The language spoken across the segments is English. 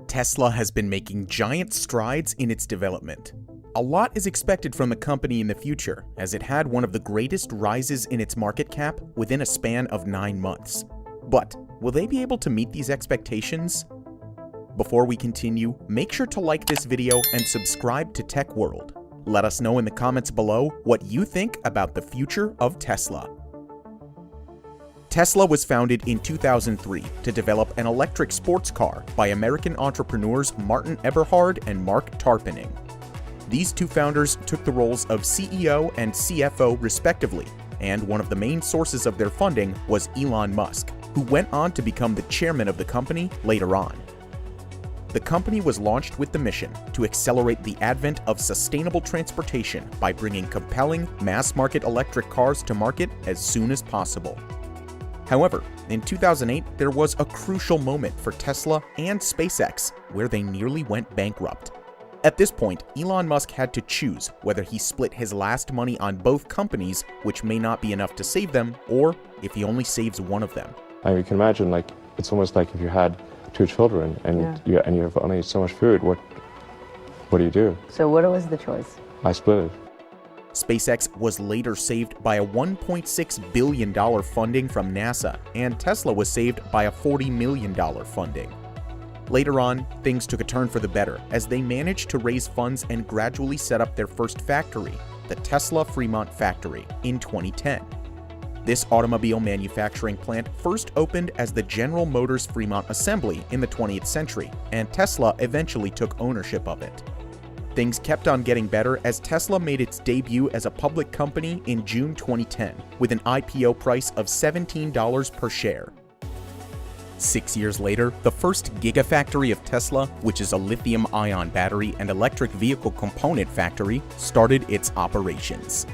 Tesla has been making giant strides in its development. A lot is expected from the company in the future, as it had one of the greatest rises in its market cap within a span of 9 months. But will they be able to meet these expectations? Before we continue, make sure to like this video and subscribe to Tech World. Let us know in the comments below what you think about the future of Tesla. Tesla was founded in 2003 to develop an electric sports car by American entrepreneurs Martin Eberhard and Mark Tarpenning. These two founders took the roles of CEO and CFO respectively, and one of the main sources of their funding was Elon Musk, who went on to become the chairman of the company later on. The company was launched with the mission to accelerate the advent of sustainable transportation by bringing compelling mass-market electric cars to market as soon as possible. However, in 2008, there was a crucial moment for Tesla and SpaceX, where they nearly went bankrupt. At this point, Elon Musk had to choose whether he split his last money on both companies, which may not be enough to save them, or if he only saves one of them. You can imagine, it's almost like if you had 2 children and you have only so much food, what do you do? So what was the choice? I split it. SpaceX was later saved by a $1.6 billion funding from NASA, and Tesla was saved by a $40 million funding. Later on, things took a turn for the better as they managed to raise funds and gradually set up their first factory, the Tesla Fremont factory, in 2010. This automobile manufacturing plant first opened as the General Motors Fremont Assembly in the 20th century, and Tesla eventually took ownership of it. Things kept on getting better as Tesla made its debut as a public company in June 2010, with an IPO price of $17 per share. 6 years later, the first Gigafactory of Tesla, which is a lithium-ion battery and electric vehicle component factory, started its operations.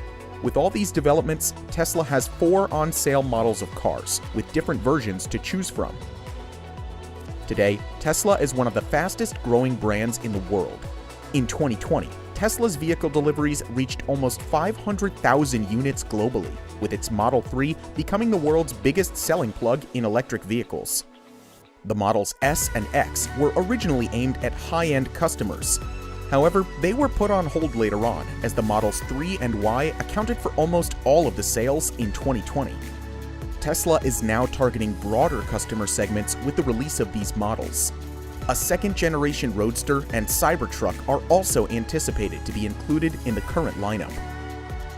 With all these developments, Tesla has 4 on-sale models of cars, with different versions to choose from. Today, Tesla is one of the fastest-growing brands in the world. In 2020, Tesla's vehicle deliveries reached almost 500,000 units globally, with its Model 3 becoming the world's biggest selling plug in electric vehicles. The Models S and X were originally aimed at high-end customers. However, they were put on hold later on, as the Models 3 and Y accounted for almost all of the sales in 2020. Tesla is now targeting broader customer segments with the release of these models. A second-generation Roadster and Cybertruck are also anticipated to be included in the current lineup.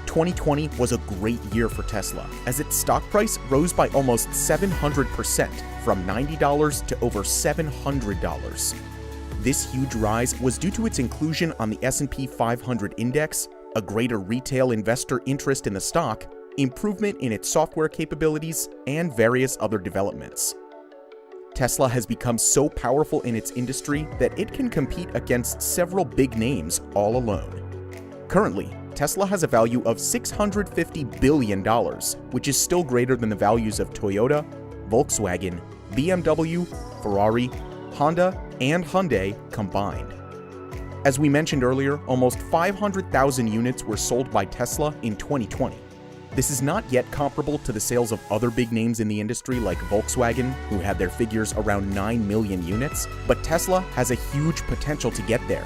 2020 was a great year for Tesla, as its stock price rose by almost 700%, from $90 to over $700. This huge rise was due to its inclusion on the S&P 500 index, a greater retail investor interest in the stock, improvement in its software capabilities, and various other developments. Tesla has become so powerful in its industry that it can compete against several big names all alone. Currently, Tesla has a value of $650 billion, which is still greater than the values of Toyota, Volkswagen, BMW, Ferrari, Honda, and Hyundai combined. As we mentioned earlier, almost 500,000 units were sold by Tesla in 2020. This is not yet comparable to the sales of other big names in the industry like Volkswagen, who had their figures around 9 million units, but Tesla has a huge potential to get there.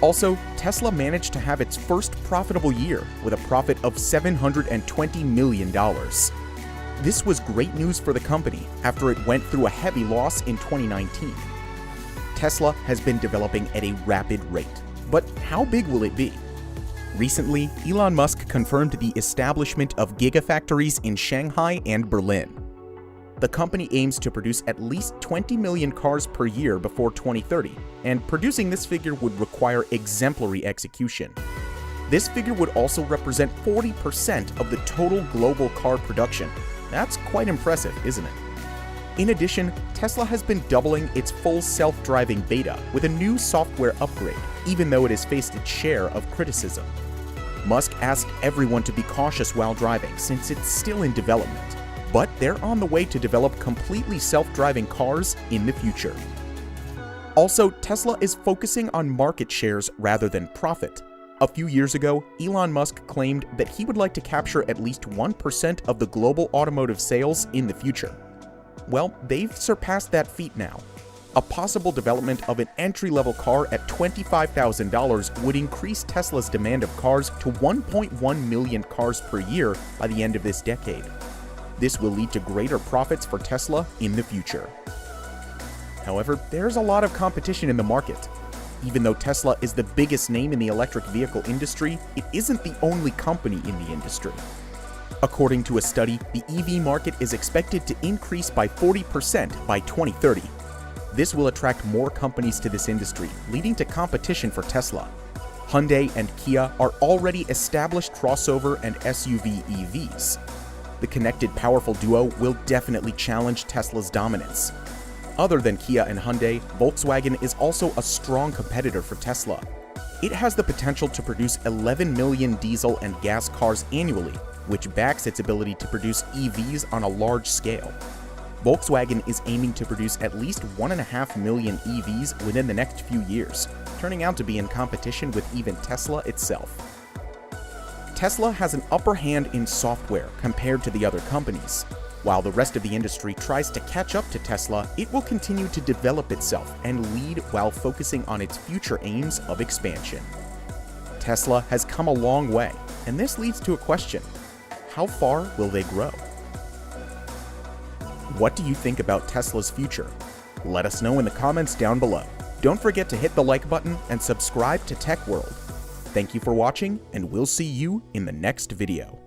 Also, Tesla managed to have its first profitable year with a profit of $720 million. This was great news for the company after it went through a heavy loss in 2019. Tesla has been developing at a rapid rate, but how big will it be? Recently, Elon Musk confirmed the establishment of gigafactories in Shanghai and Berlin. The company aims to produce at least 20 million cars per year before 2030, and producing this figure would require exemplary execution. This figure would also represent 40% of the total global car production. That's quite impressive, isn't it? In addition, Tesla has been doubling its full self-driving beta with a new software upgrade, even though it has faced its share of criticism. Musk asked everyone to be cautious while driving since it's still in development, but they're on the way to develop completely self-driving cars in the future. Also, Tesla is focusing on market shares rather than profit. A few years ago, Elon Musk claimed that he would like to capture at least 1% of the global automotive sales in the future. Well, they've surpassed that feat now. A possible development of an entry-level car at $25,000 would increase Tesla's demand of cars to 1.1 million cars per year by the end of this decade. This will lead to greater profits for Tesla in the future. However, there's a lot of competition in the market. Even though Tesla is the biggest name in the electric vehicle industry, it isn't the only company in the industry. According to a study, the EV market is expected to increase by 40% by 2030. This will attract more companies to this industry, leading to competition for Tesla. Hyundai and Kia are already established crossover and SUV EVs. The connected powerful duo will definitely challenge Tesla's dominance. Other than Kia and Hyundai, Volkswagen is also a strong competitor for Tesla. It has the potential to produce 11 million diesel and gas cars annually, which backs its ability to produce EVs on a large scale. Volkswagen is aiming to produce at least 1.5 million EVs within the next few years, turning out to be in competition with even Tesla itself. Tesla has an upper hand in software compared to the other companies. While the rest of the industry tries to catch up to Tesla, it will continue to develop itself and lead while focusing on its future aims of expansion. Tesla has come a long way, and this leads to a question: how far will they grow? What do you think about Tesla's future? Let us know in the comments down below. Don't forget to hit the like button and subscribe to Tech World. Thank you for watching, and we'll see you in the next video.